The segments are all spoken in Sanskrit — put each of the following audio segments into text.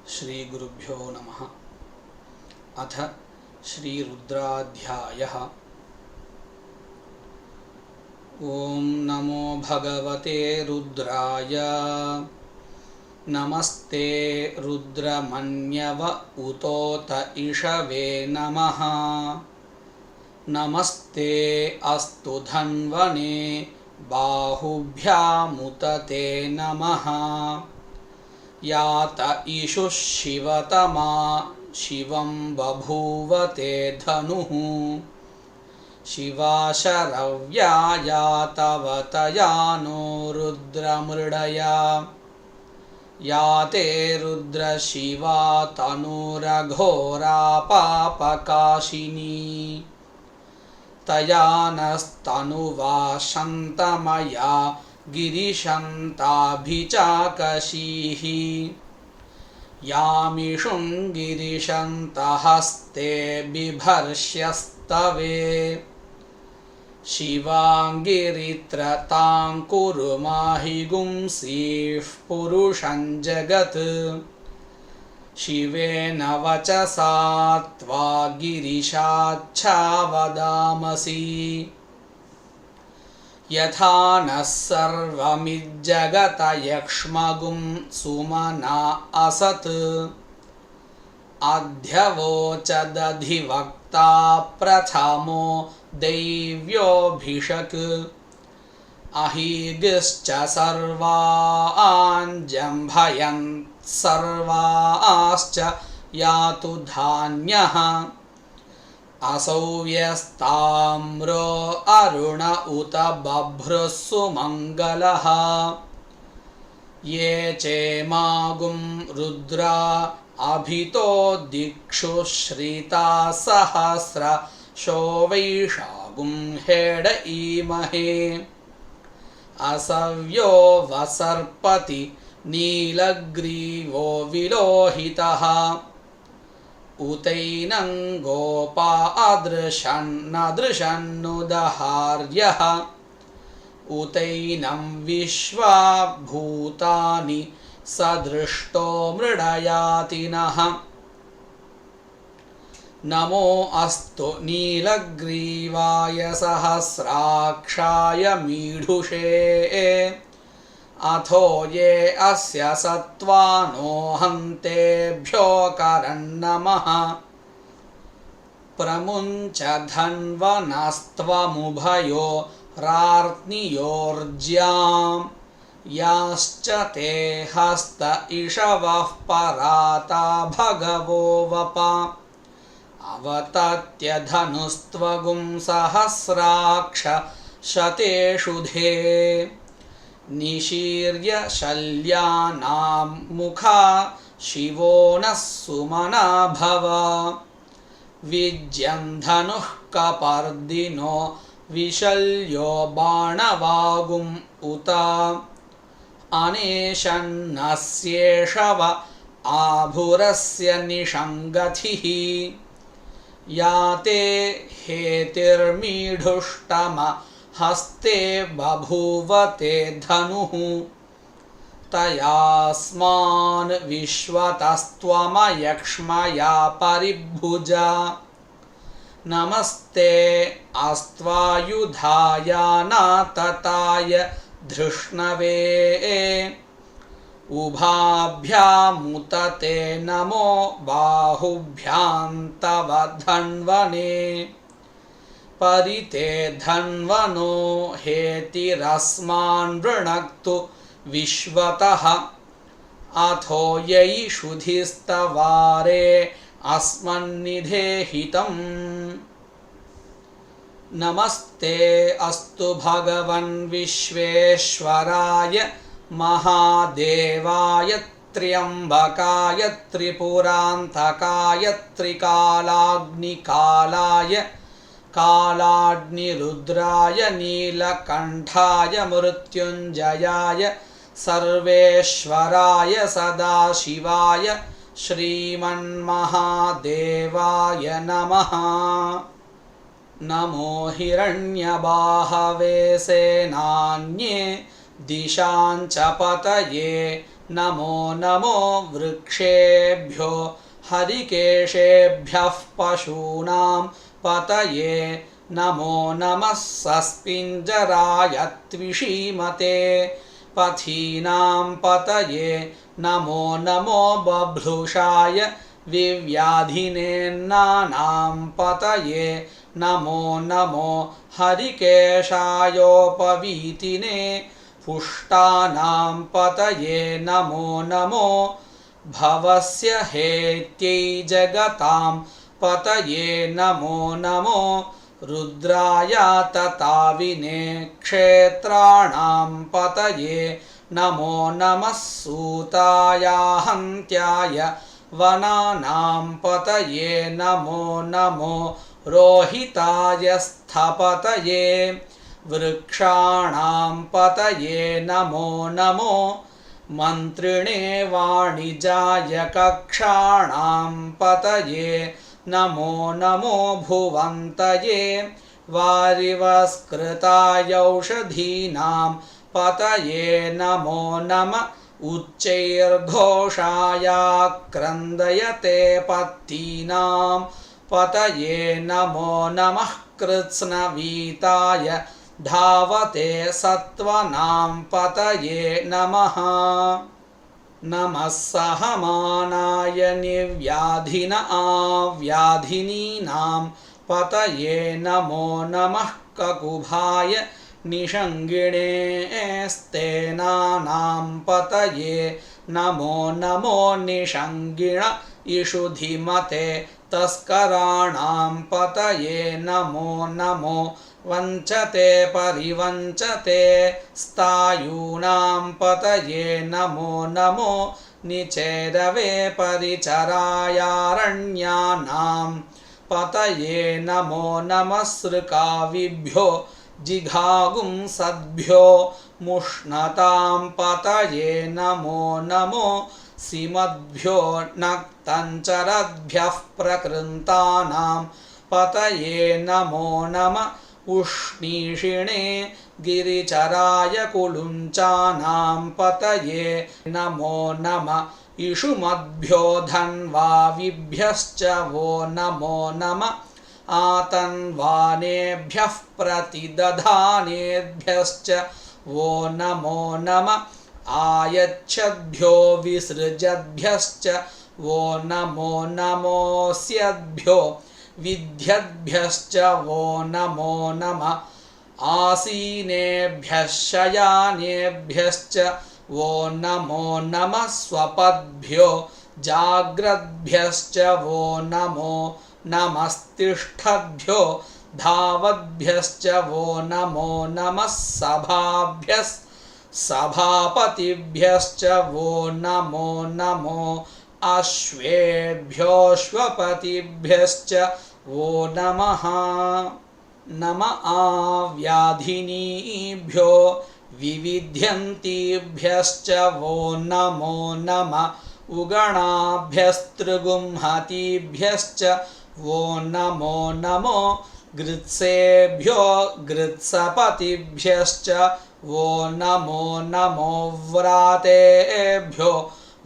श्रीगुरुभ्यो नमः। अथ श्रीरुद्राध्यायः। ॐ नमो भगवते रुद्राय। नमस्ते रुद्रमन्यव उतोत इषवे नमः। नमस्ते अस्तु धन्वने बाहुभ्यामुत ते नमः। यात ईशुः शिवतमा शिवं बभूव ते धनुः। शिवाशरव्या यातवतया नो रुद्रमृडया। या ते रुद्रशिवा तनुरघोरा पापकाशिनी। तया नस्तनुवा शन्तमया गिरिशन्ताभिचाकशीः। यामिषुं गिरिशन्तहस्ते बिभर्ष्यस्तवे। शिवाङ्गिरित्रतां कुरु माहिगुंसीः पुरुषं जगत्। शिवेन वचसा त्वा गिरिशाच्छा वदामसि। यथा नः सर्वमिज्जगत यक्ष्मगुं सुमना असत्। अध्यवोचदधिवक्ता प्रथमो दैव्योऽभिषक्। अहीगिश्च सर्वाञ्जम्भयन् सर्वाश्च यातु धान्यः। असौ व्यस्ताम्रो अरुण उत बभ्रुः सुमङ्गलः। ये चेमागुं रुद्रा अभितो दिक्षु श्रिता सहस्रशो वैशागुं हेड ईमहे। असव्यो वसर्पति नीलग्रीवो विलोहितः। उतैनं गोपा अदृशन्नदृशन्नुदहार्यः। उतैनं विश्वा भूतानि सदृष्टो मृडयातिनः। नमो अस्तु नीलग्रीवाय सहस्राक्षाय मीढुषे। अथो ये अस्य सत्त्वानो हन्तेभ्यो करन्नमः। प्रमुञ्च धन्वनस्त्वमुभयो रार्त्नियोर्ज्यां। याश्च ते हस्त इषवः पराता भगवो वप। अवतत्य धनुस्त्वगुं सहस्राक्ष शतेषु धे। निशीर्य शल्यानां मुखा शिवो नः सुमना भव। विज्यन्धनुः कपर्दिनो विशल्यो बाणवागुम् उत। अनेशन्नस्येषव आभुरस्य निषङ्गथिः। या ते हेतिर्मीढुष्टम हस्ते बभूव ते धनुः। तयास्मान् विश्वतस्त्वमयक्ष्मया परिभुजा। नमस्ते अस्त्वायुधाय नातताय धृष्णवे। उभाभ्यामुत ते नमो बाहुभ्यां तव धन्वने। परिते धन्वनो हेतिरस्मान् वृणक्तु विश्वतः। अथो यैषुधिस्तवारे अस्मन्निधेहितम्। नमस्ते अस्तु भगवन् विश्वेश्वराय महादेवाय त्र्यम्बकाय त्रिपुरान्तकाय त्रिकालाग्निकालाय कालाग्निरुद्राय नीलकण्ठाय मृत्युञ्जयाय सर्वेश्वराय सदाशिवाय श्रीमन्महादेवाय नमः। नमो हिरण्यबाहवे सेनान्ये दिशाञ्च पतये नमो नमो वृक्षेभ्यो हरिकेशेभ्यः पशूनां पतये नमो नमः सस्पिञ्जराय त्विषीमते पथीनां पतये नमो नमो बभ्रुषाय विव्याधिनेन्नानां पतये नमो नमो हरिकेशायोपवीतिने पुष्टानां पतये नमो नमो भवस्य हेत्यै जगतां पतये नमो नमो रुद्राय तताविने क्षेत्राणां पतये नमो नमः सूताय हन्त्याय वनानां पतये नमो नमो रोहिताय स्थपतये वृक्षाणां पतये नमो नमो मन्त्रिणे वाणिजाय कक्षाणां पतये नमो नमो भुवन्तये वारिवस्कृतायौषधीनां पतये नमो नम उच्चैर्घोषायाक्रन्दयते पत्तीनां पतये नमो नमः कृत्स्नवीताय धावते सत्त्वनां पतये नमः नमः सहमानाय निव्याधिन आव्याधिनीनां पतये नमो नमः ककुभाय निषङ्गिणे स्तेनानां पतये नमो नमो निषङ्गिण इषुधिमते तस्कराणां पतये नमो नमो वञ्चते परिवञ्चते स्थायूनां पतये नमो नमो निचेदवे परिचरायारण्यानां पतये नमो नमः सृकाविभ्यो जिघागुंसद्भ्यो मुष्णतां पतये नमो नमो सीमद्भ्यो नक्तञ्चरद्भ्यः प्रकृन्तानां पतये नमो नमः उष्णीषिणे गिरिचराय कुलुञ्चानां पतये नमो नमः इषुमद्भ्यो धन्वाविभ्यश्च वो नमो नमः आतन्वानेभ्यः प्रतिदधानेभ्यश्च वो नमो नमः आयच्छद्भ्यो विसृजद्भ्यश्च वो नमो नमोऽस्यद्भ्यो विद्यद्भ्यश्च वो नमो नमः आसीनेभ्यः शयानेभ्यश्च वो नमो नमः स्वपद्भ्यो जाग्रद्भ्यश्च वो नमो नमस्तिष्ठद्भ्यो धावद्भ्यश्च वो नमो नमः सभापतिभ्यश्च वो नमो नमो अश्वेभ्योऽश्वपतिभ्यश्च वो नमः नम आव्याधिनीभ्यो विविध्यन्तीभ्यश्च वो नमो नमः उगणाभ्यस्त्रिगुंहतीभ्यश्च वो नमो नमो गृत्सेभ्यो गृत्सपतिभ्यश्च वो नमो नमो व्रातेभ्यो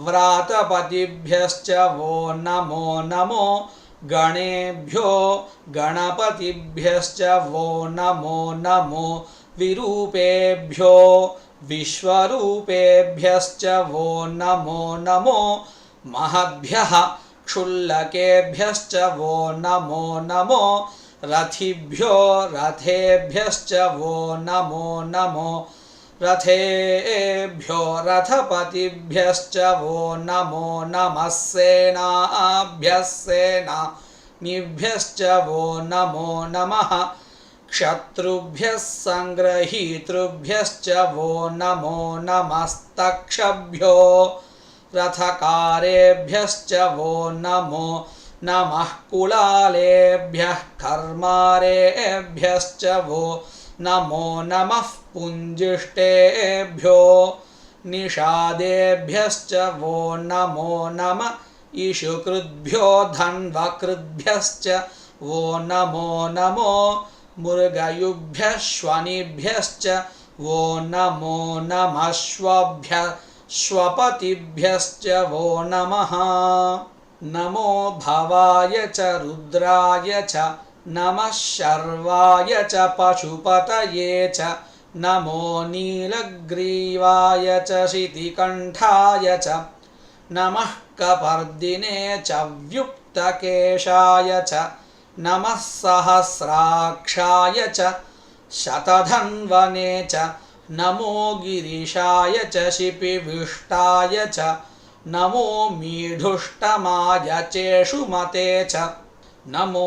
व्रातपतिभ्यश्च वो नमो नमो गणेभ्यो गणपतिभ्यश्च वो नमो नमो विरूपेभ्यो विश्वरूपेभ्यश्च वो नमो नमो महद्भ्यः क्षुल्लकेभ्यश्च वो नमो नमो रथिभ्यो रथेभ्यश्च वो नमो नमो रथेभ्यो रथपतिभ्यश्च वो नमो नमः सेनाभ्यः सेनानिभ्यश्च वो नमो नमः क्षत्रुभ्यः सङ्ग्रहीतृभ्यश्च वो नमो नमस्तक्षभ्यो रथकारेभ्यश्च वो नमो नमः कुलालेभ्यः कर्मारेभ्यश्च वो नमो नमः पुञ्जिष्टेभ्यो निषादेभ्यश्च वो नमो नमः इषुकृद्भ्यो धन्वकृद्भ्यश्च वो नमो नमो मृगयुभ्यः श्वनिभ्यश्च वो नमो नमः श्वपतिभ्यश्च वो नमः नमो भवाय च रुद्राय च नमः शर्वाय च पशुपतये च नमो नीलग्रीवाय च शितिकण्ठाय च नमः कपर्दिने च व्युक्तकेशाय च नमः सहस्राक्षाय च शतधन्वने च नमो गिरिशाय च शिपिविष्टाय च नमो मीढुष्टमाय चेषुमते च नमो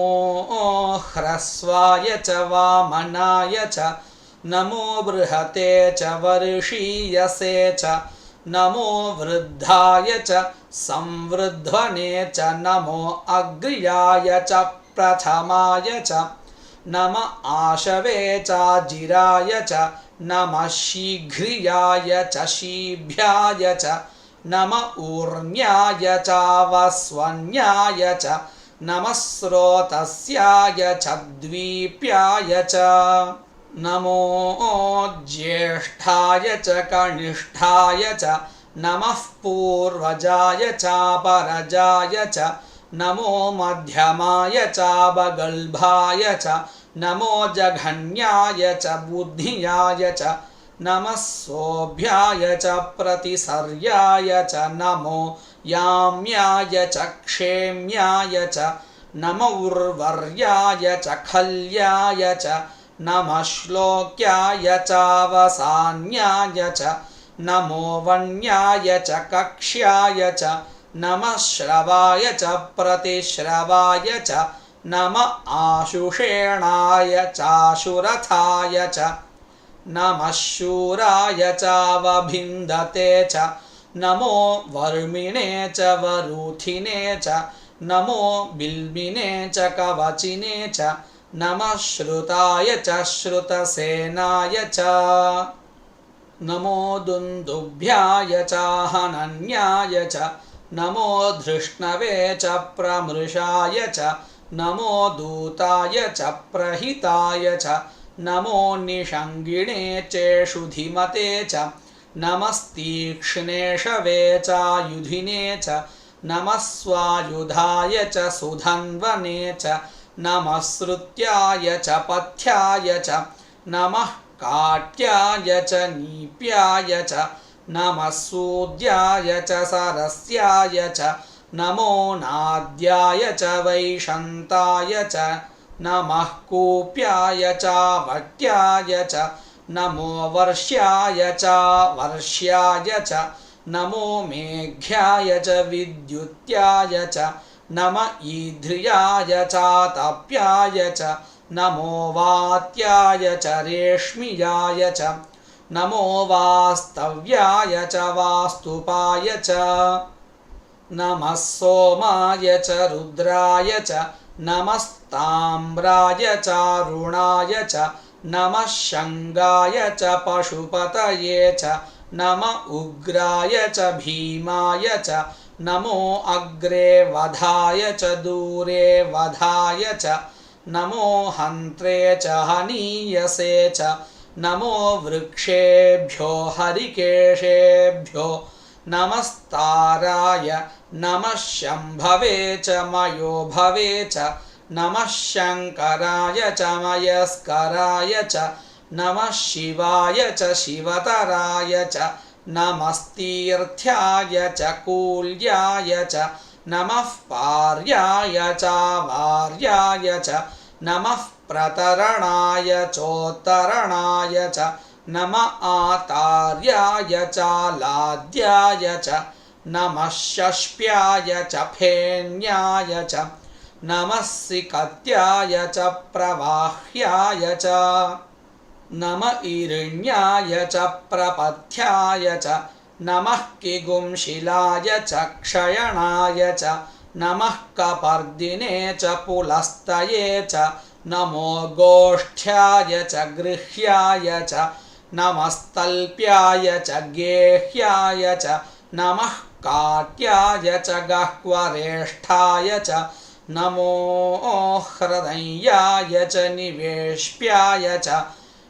ह्रस्वाय च वामनाय च नमो बृहते च वर्षीयसे च नमो वृद्धाय च संवृध्वने च नमो अग्र्याय च प्रथमाय च नम आशवे चाजिराय च नमः शीघ्रियाय च शीभ्याय च नम ऊर्ण्याय चावस्वन्याय च नमः स्रोतस्याय च द्वीप्याय च नमो ज्येष्ठाय च कनिष्ठाय च नमः पूर्वजाय चापरजाय च नमो मध्यमाय चाबगल्भाय च नमो जघन्याय च बुद्धियाय च नमः सोऽभ्याय च प्रतिसर्याय च नमो याम्याय च क्षेम्याय च नम उर्वर्याय च खल्याय च नमः श्लोक्याय चावसान्याय च नमो वन्याय च कक्ष्याय च नमः श्रवाय च प्रतिश्रवाय च नम आशुषेणाय चाशुरथाय च नमः शूराय चावभिन्दते च नमो वर्मिणे च वरूथिने च नमो बिल्बिने च कवचिने च नमः श्रुताय च श्रुतसेनाय च नमो दुन्दुभ्याय च हनन्याय च नमो धृष्णवे च प्रमृषाय च नमो दूताय च प्रहिताय च नमो निषङ्गिणे चेषुधिमते च नमस्तीक्ष्णेषवे चायुधिने च नमः स्वायुधाय च सुधन्वने च नमः श्रुत्याय च पथ्याय च नमः काट्याय च नीप्याय च नमः सूद्याय च सरस्याय च नमो नाद्याय च वैशन्ताय च नमः कूप्याय च वट्याय च नमो वर्ष्याय च वर्ष्याय च नमो मेघ्याय च विद्युत्याय च नम ईध्र्याय च तप्याय च नमो वात्याय च रेष्मियाय च नमो वास्तव्याय च वास्तुपाय च नमः सोमाय च रुद्राय च नमस्ताम्राय चारुणाय च नमः शङ्गाय च पशुपतये च नम उग्राय च भीमाय च नमो अग्रे वधाय च दूरे वधाय च नमो हन्त्रे च हनीयसे च नमो वृक्षेभ्यो हरिकेशेभ्यो नमस्ताराय नमः शम्भवे च मयोभवे च नमः शङ्कराय च मयस्कराय च नमः शिवाय च शिवतराय च नमस्तीर्थ्याय च कूल्याय च नमः पार्याय च वार्याय च नमः प्रतरणाय चोत्तरणाय च नम आतार्याय च लाद्याय च नमः शष्प्याय च फेन्याय च नमः सिकत्याय च प्रवाह्याय च नम ईरिण्याय च प्रपथ्याय च नमः किगुंशिलाय च क्षयणाय च नमः कपर्दिने च पुलस्तये च नमो गोष्ठ्याय च गृह्याय च नमस्तल्प्याय च गेह्याय च नमः काट्याय च गह्वरेष्ठाय च नमो हृदयाय च निवेश्प्याय च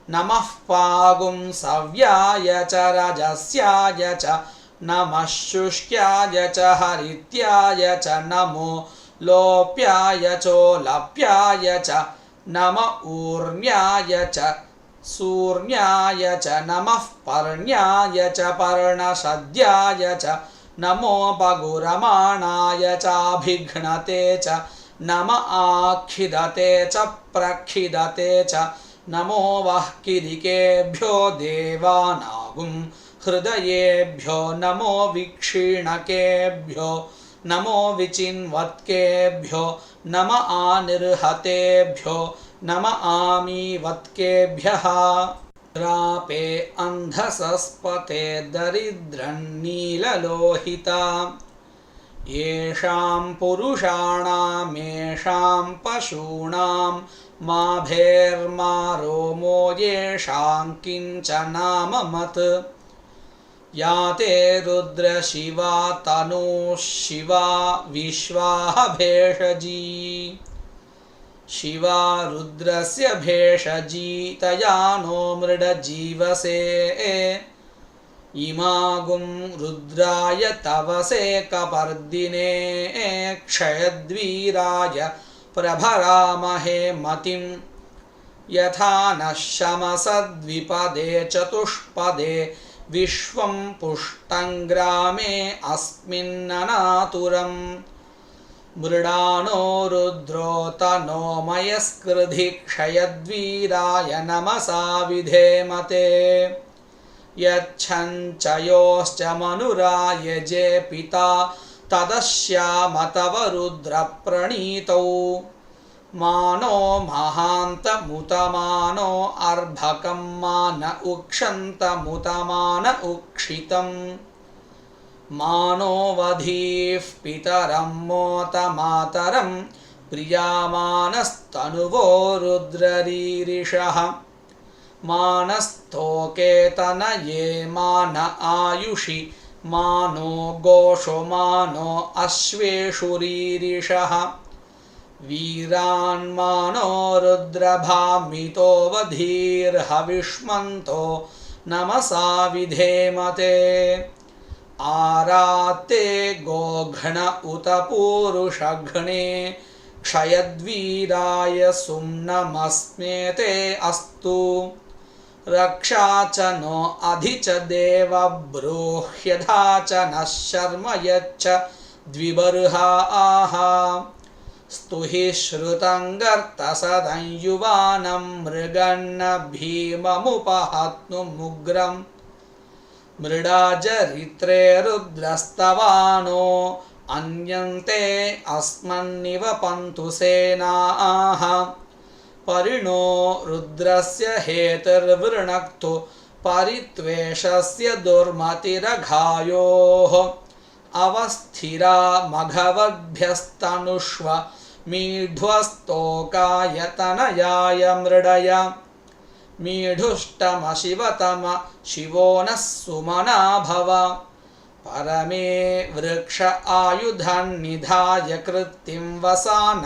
नमः पागुंसव्याय च रजस्याय च नमः शुष्क्याय च हरित्याय च नमो लोप्याय चोलप्याय च नम ऊर्ण्याय च सूर्ण्याय च नमः पर्ण्याय च पर्णसद्याय च नमोपगुरमाणाय चाभिघ्नते च नम आखिदते च प्रखिदते च नमो वः किरिकेभ्यो देवानागुं हृदयेभ्यो नमो विक्षीणकेभ्यो नमो विचिन्वत्केभ्यो नम आनिर्हतेभ्यो नम आमीवत्केभ्यः द्रापे अन्धसस्पते दरिद्रन्नीललोहिता येषां पुरुषाणामेषां पशूनां माभेर्मा रोमो येषां किञ्चनाममत् या ते रुद्रशिवा तनूः शिवा विश्वाः भेषजी शिवा रुद्रस्य भेषजी तया नो मृडजीवसे इमागुं रुद्राय तवसे कपर्दिने क्षयद्वीराय प्रभरामहे मतिं यथा नः शमसद्विपदे चतुष्पदे विश्वं पुष्टं ग्रामे अस्मिन्ननातुरम् मृडानो रुद्रो तनो मयस्कृधि क्षयद्वीराय नमसा विधेमते यच्छञ्चयोश्च मनुरायजे पिता तदश्याम तव रुद्रप्रणीतौ मानो महान्तमुतमानो अर्भकं मान उक्षन्तमुतमान उक्षितम् मानो वधीः पितरं मोतमातरं प्रियामानस्तनुवो रुद्ररीरिषः मानस्तोकेतनये मान आयुषि मानो गोषो मानो अश्वेषु रीरिषः वीरान्मानो रुद्रभामितो वधीर्हविष्मन्तो नमसा विधेमते आराते गोघ्न उत पूरुषघ्ने क्षयद्वीराय सुम्नमस्मेते अस्तु रक्षा च नो अधि च देवब्रूह्यधा च नः शर्म यच्च द्विबर्हा आह स्तुहि श्रुतं गर्तसदंयुवानं मृगन्न भीममुपहत्नुमुग्रम् मृडाजरित्रे रुद्रस्तवानो अन्यन्ते अस्मन्निवपन्तु सेनाः परिणो रुद्रस्य हेतुर्वृणक्तु परित्वेषस्य दुर्मतिरघायोः अवस्थिरा मघवद्भ्यस्तनुष्व मीढ्वस्तोकायतनयाय मृडय मीढुष्टमशिवतम शिवो नः सुमना भव परमे वृक्ष आयुधान्निधाय कृत्तिं वसान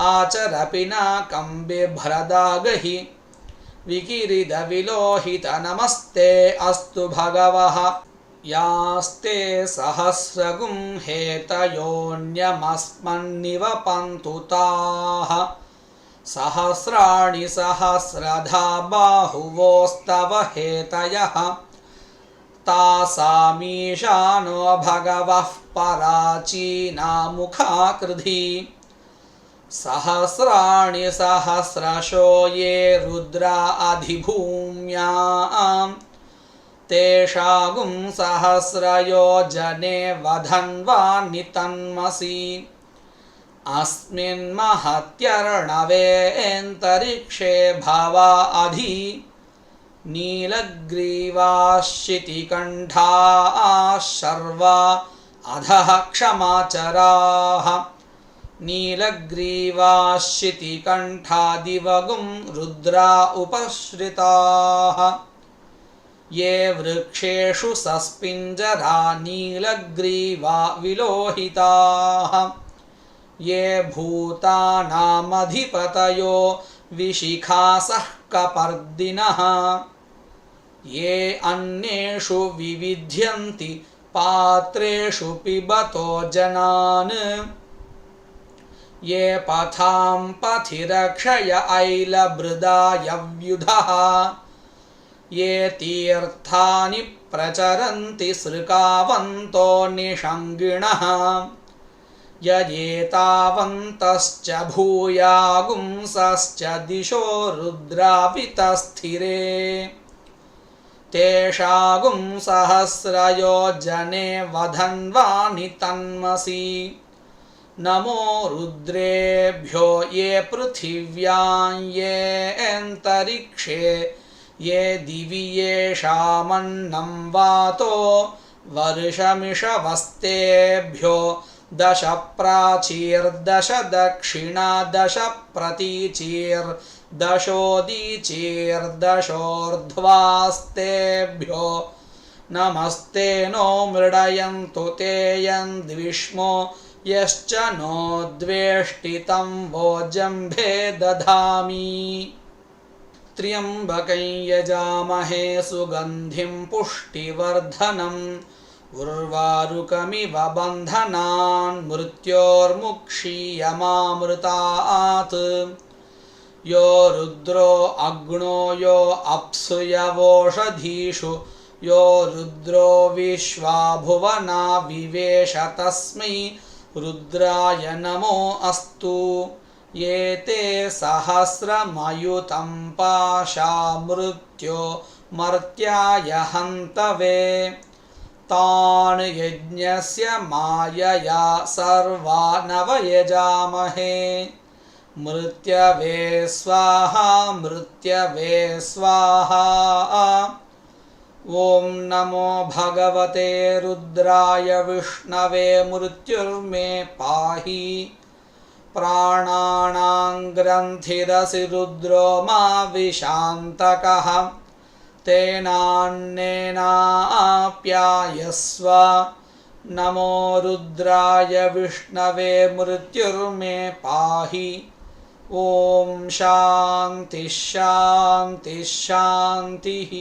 आचरपिनाकं बिभ्रदागहि विकिरीदविलोहित नमस्ते अस्तु भगवः यास्ते सहस्रगुं हेतयोऽन्यमस्मन्निवपन्तु ताः सहस्राणि सहस्रधा बाहुवोस्तव हेतयः तासामीशानो भगवः पराचीनामुखाकृधि सहस्राणि सहस्रशो ये रुद्रा अधिभूम्यां तेषागुं सहस्रयो जने वधन्वान्नितन्मसि अस्मिन्महत्यर्णवेऽन्तरिक्षे भवा अधि नीलग्रीवाश्चितिकण्ठाः शर्वा अधः क्षमाचराः नीलग्रीवाश्चितिकण्ठादिवगुं रुद्रा उपश्रिताः ये वृक्षेषु सस्पिञ्जरा नीलग्रीवा विलोहिताः ये भूतानामधिपतयो विशिखासः कपर्दिनः ये अन्येषु विविध्यन्ति पात्रेषु पिबतो जनान् ये पथां पथि रक्षय ऐलभृदायव्युधः ये तीर्थानि प्रचरन्ति सृकावन्तो निषङ्गिणः ययेतावन्तश्च भूयागुंसश्च दिशो रुद्रापितस्थिरे तेषागुंसहस्रयो जने वधन्वानि तन्मसि नमो रुद्रेभ्यो ये पृथिव्यां ये अन्तरिक्षे ये दिवि येषामन्नं वातो वर्षमिषवस्तेभ्यो 10 प्राचीर्दश दक्षिणा 10 प्रतीचीर्दशोदीचीर्दशोर्ध्वास्तेभ्यो नमस्ते नो मृडयन्तु ते यन्द्विष्मो यश्च नो द्वेष्टितं वोजम्भे दधामि त्र्यम्बकं यजामहे सुगन्धिं पुष्टिवर्धनम् उर्वारुकमिव बन्धनान् मृत्योर्मुक्षीयमामृतात् यो रुद्रो अग्नो यो अप्सुयवोषधीषु यो रुद्रो विश्वा भुवना विवेश तस्मै रुद्राय नमो अस्तु ये ते सहस्रमयुतं पाशा मृत्यो मर्त्याय हन्तवे तान् यज्ञस्य मायया सर्वा नवयजामहे मृत्यवे स्वाहा मृत्यवे स्वाहा ॐ नमो भगवते रुद्राय विष्णवे मृत्युर्मे पाहि प्राणानां ग्रन्थिरसि रुद्रो मा विशान्तकः तेनान्नेनाप्यायस्व नमो रुद्राय विष्णवे मृत्युर्मे पाहि ॐ शान्तिः शान्तिः शान्तिः।